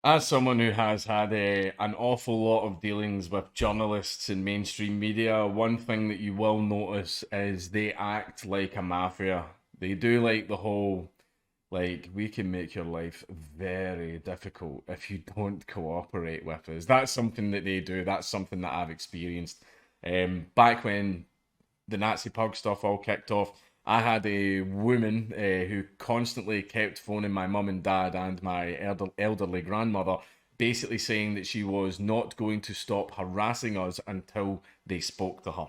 As someone who has had an awful lot of dealings with journalists and mainstream media, one thing that you will notice is they act like a mafia. They do like the whole, like, we can make your life very difficult if you don't cooperate with us. That's something that they do. That's something that I've experienced. Back when the Nazi pug stuff all kicked off, I had a woman who constantly kept phoning my mum and dad and my elderly grandmother, basically saying that she was not going to stop harassing us until they spoke to her.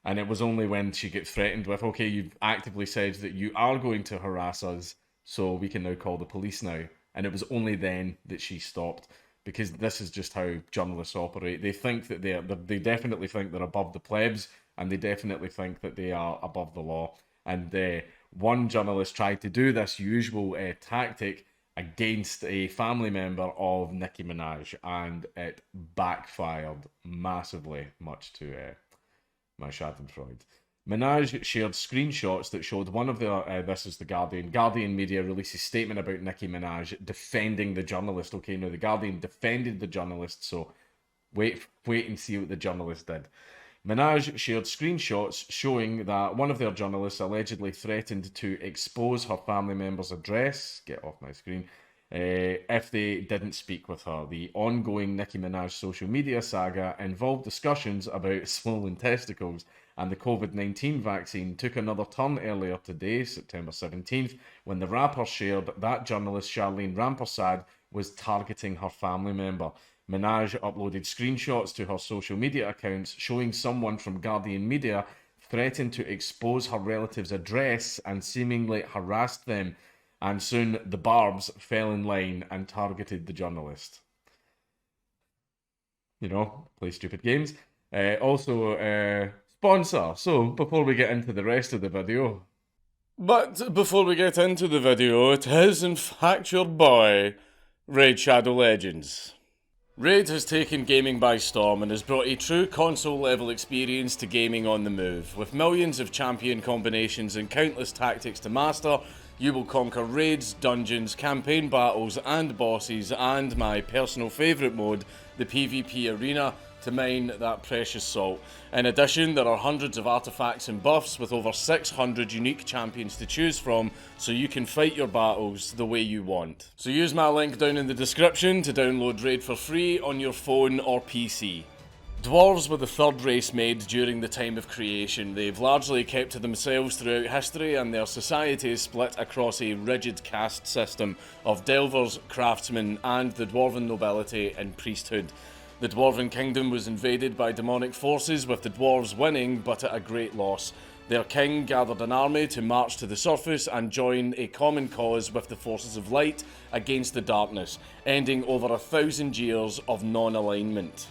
And it was only when she get threatened with, okay, you've actively said that you are going to harass us, so we can now call the police now. And it was only then that she stopped, because this is just how journalists operate. They think that they definitely think they're above the plebs, and they definitely think that they are above the law. And one journalist tried to do this usual tactic against a family member of Nicki Minaj, and it backfired massively, much to my Schadenfreude. Minaj shared screenshots that showed one of the, this is the Guardian. Guardian media released a statement about Nicki Minaj defending the journalist. Okay, now the Guardian defended the journalist, so wait and see what the journalist did. Minaj shared screenshots showing that one of their journalists allegedly threatened to expose her family member's address, get off my screen, if they didn't speak with her. The ongoing Nicki Minaj social media saga involved discussions about swollen testicles, and the COVID-19 vaccine took another turn earlier today, September 17th, when the rapper shared that journalist Charlene Rampersad was targeting her family member. Minaj uploaded screenshots to her social media accounts showing someone from Guardian Media threatened to expose her relative's address and seemingly harassed them, and soon the Barbs fell in line and targeted the journalist. You know, play stupid games. Sponsor. So, before we get into the rest of the video. But before we get into the video, it is in fact your boy, Raid Shadow Legends. Raid has taken gaming by storm and has brought a true console-level experience to gaming on the move. With millions of champion combinations and countless tactics to master, you will conquer raids, dungeons, campaign battles and bosses, and my personal favourite mode, the PvP arena, to mine that precious salt. In addition, there are hundreds of artifacts and buffs with over 600 unique champions to choose from, so you can fight your battles the way you want. So use my link down in the description to download Raid for free on your phone or PC. Dwarves were the third race made during the time of creation. They've largely kept to themselves throughout history, and their society is split across a rigid caste system of delvers, craftsmen, and the dwarven nobility and priesthood. The Dwarven Kingdom was invaded by demonic forces, with the dwarves winning, but at a great loss. Their king gathered an army to march to the surface and join a common cause with the forces of light against the darkness, ending over 1,000 years of non-alignment.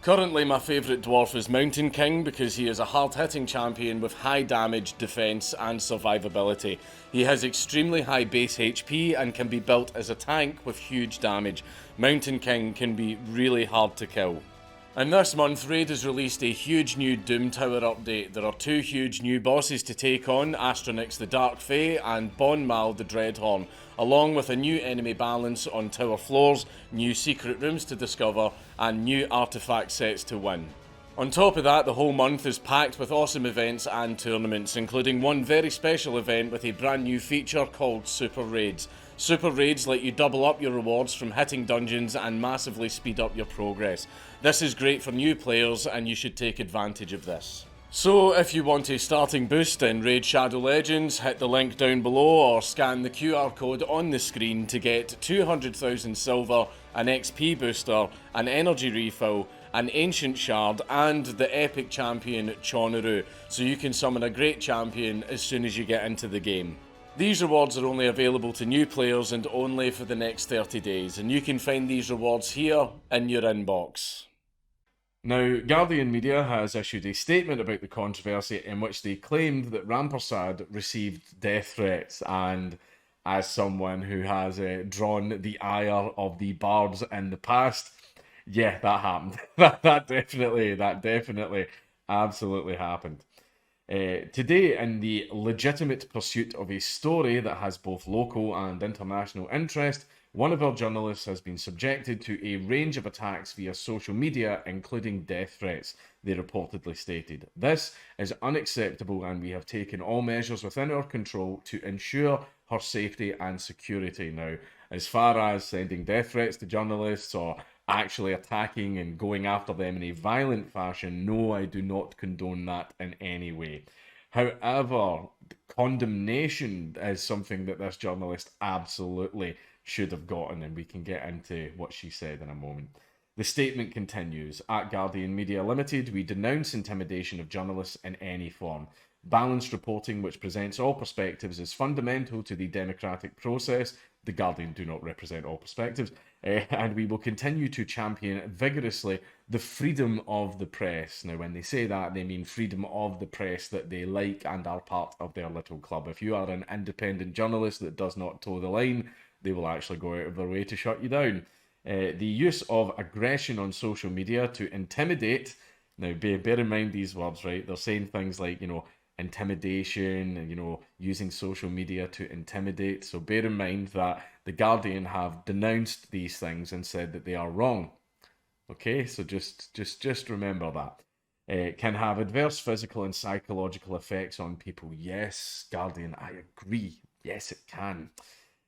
Currently my favourite dwarf is Mountain King because he is a hard-hitting champion with high damage, defence and survivability. He has extremely high base HP and can be built as a tank with huge damage. Mountain King can be really hard to kill. And this month, Raid has released a huge new Doom Tower update. There are two huge new bosses to take on, Astronix the Dark Fae and Bonmal the Dreadhorn, along with a new enemy balance on tower floors, new secret rooms to discover, and new artifact sets to win. On top of that, the whole month is packed with awesome events and tournaments, including one very special event with a brand new feature called Super Raids. Super Raids let you double up your rewards from hitting dungeons and massively speed up your progress. This is great for new players and you should take advantage of this. So if you want a starting boost in Raid Shadow Legends, hit the link down below or scan the QR code on the screen to get 200,000 silver, an XP booster, an energy refill, an ancient shard and the epic champion Chonoru, so you can summon a great champion as soon as you get into the game. These rewards are only available to new players and only for the next 30 days, and you can find these rewards here in your inbox. Now, Guardian Media has issued a statement about the controversy in which they claimed that Rampersad received death threats, and as someone who has drawn the ire of the Barbs in the past, yeah, that happened. that definitely absolutely happened. Today, in the legitimate pursuit of a story that has both local and international interest, One of our journalists has been subjected to a range of attacks via social media, including death threats, they reportedly stated. This is unacceptable, and we have taken all measures within our control to ensure her safety and security. Now, as far as sending death threats to journalists or actually attacking and going after them in a violent fashion, no, I do not condone that in any way. However, condemnation is something that this journalist absolutely should have gotten, and we can get into what she said in a moment. The statement continues, at Guardian Media Limited, we denounce intimidation of journalists in any form. Balanced reporting which presents all perspectives is fundamental to the democratic process. The Guardian do not represent all perspectives, and we will continue to champion vigorously the freedom of the press. Now, when they say that, they mean freedom of the press that they like and are part of their little club. If you are an independent journalist that does not toe the line, they will actually go out of their way to shut you down. The use of aggression on social media to intimidate. Now, bear in mind these words, right? They're saying things like, intimidation and, using social media to intimidate. So bear in mind that the Guardian have denounced these things and said that they are wrong. Okay, so just remember that. It can have adverse physical and psychological effects on people. Yes, Guardian, I agree. Yes, it can.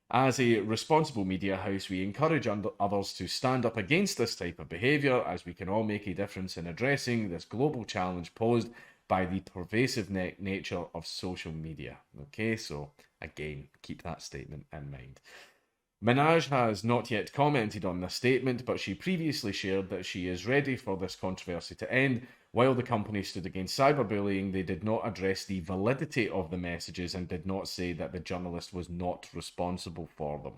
As a responsible media house, we encourage others to stand up against this type of behaviour, as we can all make a difference in addressing this global challenge posed by the pervasive nature of social media. Okay, so again, keep that statement in mind. Minaj has not yet commented on this statement, but she previously shared that she is ready for this controversy to end. While the company stood against cyberbullying, they did not address the validity of the messages and did not say that the journalist was not responsible for them.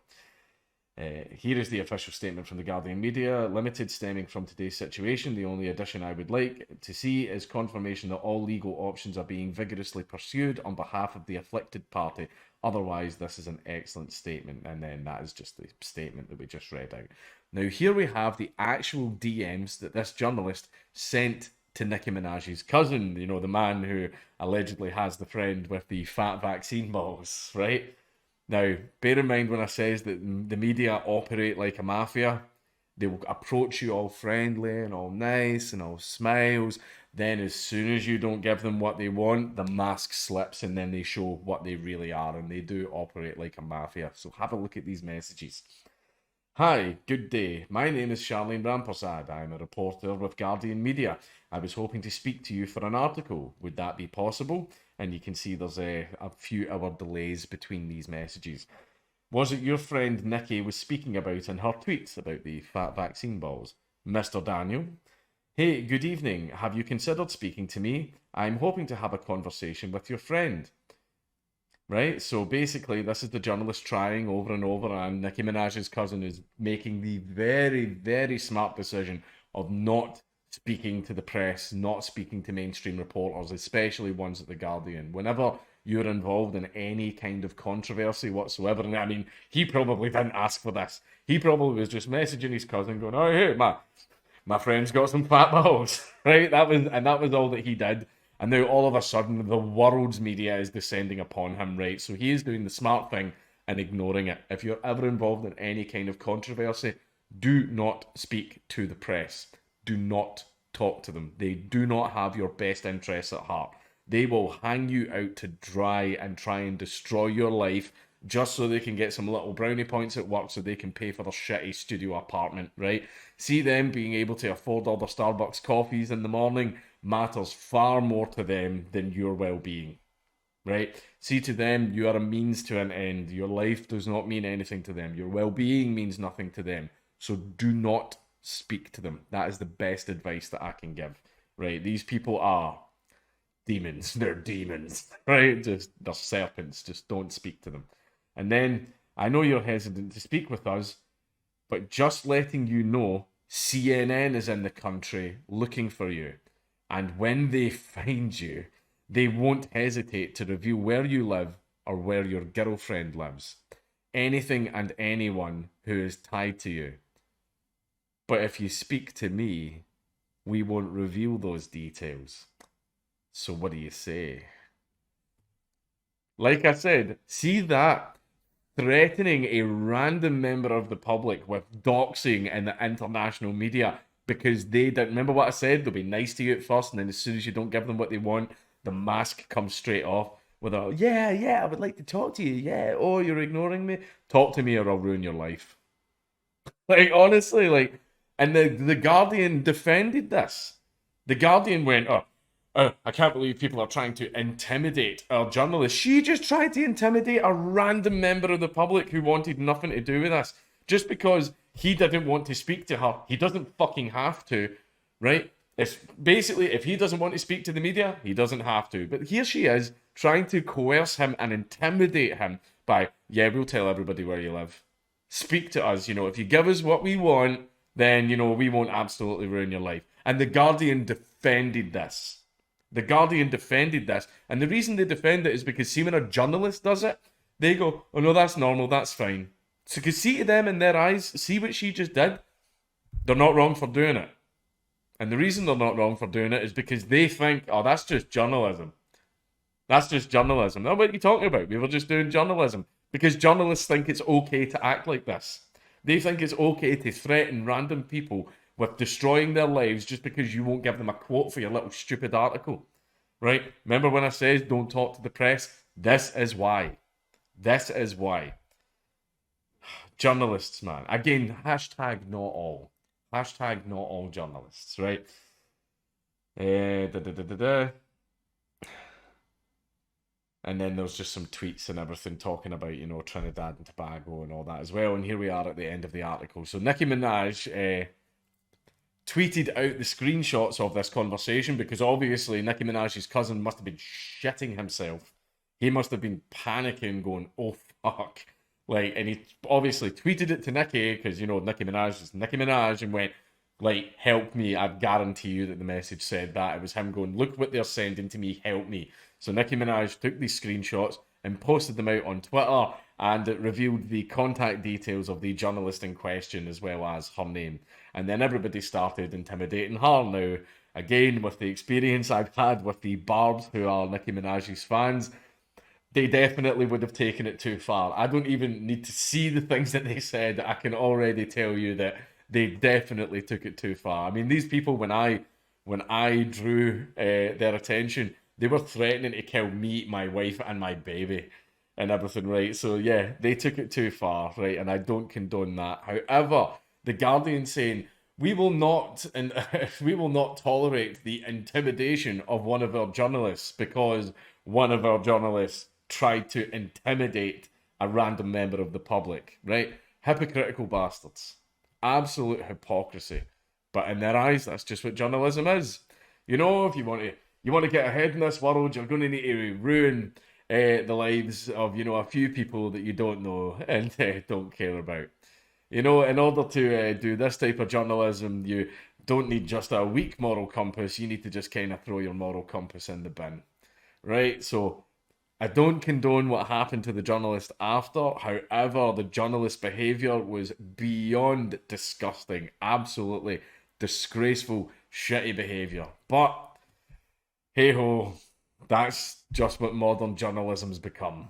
Here is the official statement from the Guardian Media Limited stemming from today's situation. The only addition I would like to see is confirmation that all legal options are being vigorously pursued on behalf of the afflicted party. Otherwise, this is an excellent statement. And then that is just the statement that we just read out. Now, here we have the actual DMs that this journalist sent to Nicki Minaj's cousin, the man who allegedly has the friend with the fat vaccine balls, right? Now, bear in mind when I says that the media operate like a mafia, they will approach you all friendly and all nice and all smiles. Then as soon as you don't give them what they want, the mask slips and then they show what they really are, and they do operate like a mafia. So have a look at these messages. Hi, good day. My name is Charlene Rampersad. I'm a reporter with Guardian Media. I was hoping to speak to you for an article. Would that be possible? And you can see there's a few hour delays between these messages. Was it your friend Nicki was speaking about in her tweets about the fat vaccine balls? Mr. Daniel? Hey, good evening. Have you considered speaking to me? I'm hoping to have a conversation with your friend. Right, so basically this is the journalist trying over and over, and Nicki Minaj's cousin is making the very, very smart decision of not speaking to the press, not speaking to mainstream reporters, especially ones at The Guardian. Whenever you're involved in any kind of controversy whatsoever, and I mean, he probably didn't ask for this. He probably was just messaging his cousin going, oh, hey, my friend's got some fat balls, right? That was all that he did. And now all of a sudden, the world's media is descending upon him, right? So he is doing the smart thing and ignoring it. If you're ever involved in any kind of controversy, do not speak to the press. Do not talk to them. They do not have your best interests at heart. They will hang you out to dry and try and destroy your life just so they can get some little brownie points at work so they can pay for their shitty studio apartment, right? See, them being able to afford all their Starbucks coffees in the morning matters far more to them than your well-being, right? See, to them, you are a means to an end. Your life does not mean anything to them. Your well-being means nothing to them. So do not speak to them. That is the best advice that I can give, right? These people are demons. They're demons, right? They're serpents. Just don't speak to them. And then, I know you're hesitant to speak with us, but just letting you know, CNN is in the country looking for you. And when they find you, they won't hesitate to reveal where you live or where your girlfriend lives. Anything and anyone who is tied to you. But if you speak to me, we won't reveal those details. So what do you say? Like I said, see that threatening a random member of the public with doxing in the international media because they didn't remember what I said. They'll be nice to you at first, and then as soon as you don't give them what they want, the mask comes straight off with a yeah, I would like to talk to you. Yeah, oh, you're ignoring me. Talk to me, or I'll ruin your life. Like honestly, like, and the Guardian defended this. The Guardian went, oh, I can't believe people are trying to intimidate our journalists. She just tried to intimidate a random member of the public who wanted nothing to do with us. Just because he didn't want to speak to her, he doesn't fucking have to, right? It's basically, if he doesn't want to speak to the media, he doesn't have to. But here she is trying to coerce him and intimidate him by, yeah, we'll tell everybody where you live. Speak to us, if you give us what we want, then, we won't absolutely ruin your life. And the Guardian defended this. The Guardian defended this. And the reason they defend it is because, see, when a journalist does it, they go, oh no, that's normal, that's fine. So, because see to them in their eyes, see what she just did? They're not wrong for doing it. And the reason they're not wrong for doing it is because they think, oh, that's just journalism. That's just journalism. Now, what are you talking about? We were just doing journalism. Because journalists think it's okay to act like this. They think it's okay to threaten random people with destroying their lives just because you won't give them a quote for your little stupid article. Right? Remember when I said don't talk to the press? This is why. This is why. Journalists, man. Again, hashtag not all. Hashtag not all journalists, right? And then there's just some tweets and everything talking about, Trinidad and Tobago and all that as well. And here we are at the end of the article. So Nicki Minaj tweeted out the screenshots of this conversation because obviously Nicki Minaj's cousin must have been shitting himself. He must have been panicking, going, oh, fuck. Like, and he obviously tweeted it to Nicki because, Nicki Minaj is Nicki Minaj and went, like, help me. I guarantee you that the message said that. It was him going, look what they're sending to me, help me. So Nicki Minaj took these screenshots and posted them out on Twitter, and it revealed the contact details of the journalist in question as well as her name. And then everybody started intimidating her. Now, again, with the experience I've had with the Barbs, who are Nicki Minaj's fans, they definitely would have taken it too far. I don't even need to see the things that they said. I can already tell you that they definitely took it too far. I mean, these people, when I drew their attention, they were threatening to kill me, my wife, and my baby, and everything, right? So yeah, they took it too far, right? And I don't condone that. However, the Guardian saying we will not tolerate the intimidation of one of our journalists because one of our journalists tried to intimidate a random member of the public, right? Hypocritical bastards. Absolute hypocrisy. But in their eyes, that's just what journalism is. If you want to get ahead in this world, you're going to need to ruin the lives of, a few people that you don't know and don't care about. In order to do this type of journalism, you don't need just a weak moral compass. You need to just kind of throw your moral compass in the bin, right? So I don't condone what happened to the journalist after. However, the journalist's behaviour was beyond disgusting. Absolutely disgraceful, shitty behaviour. But hey ho, that's just what modern journalism's become.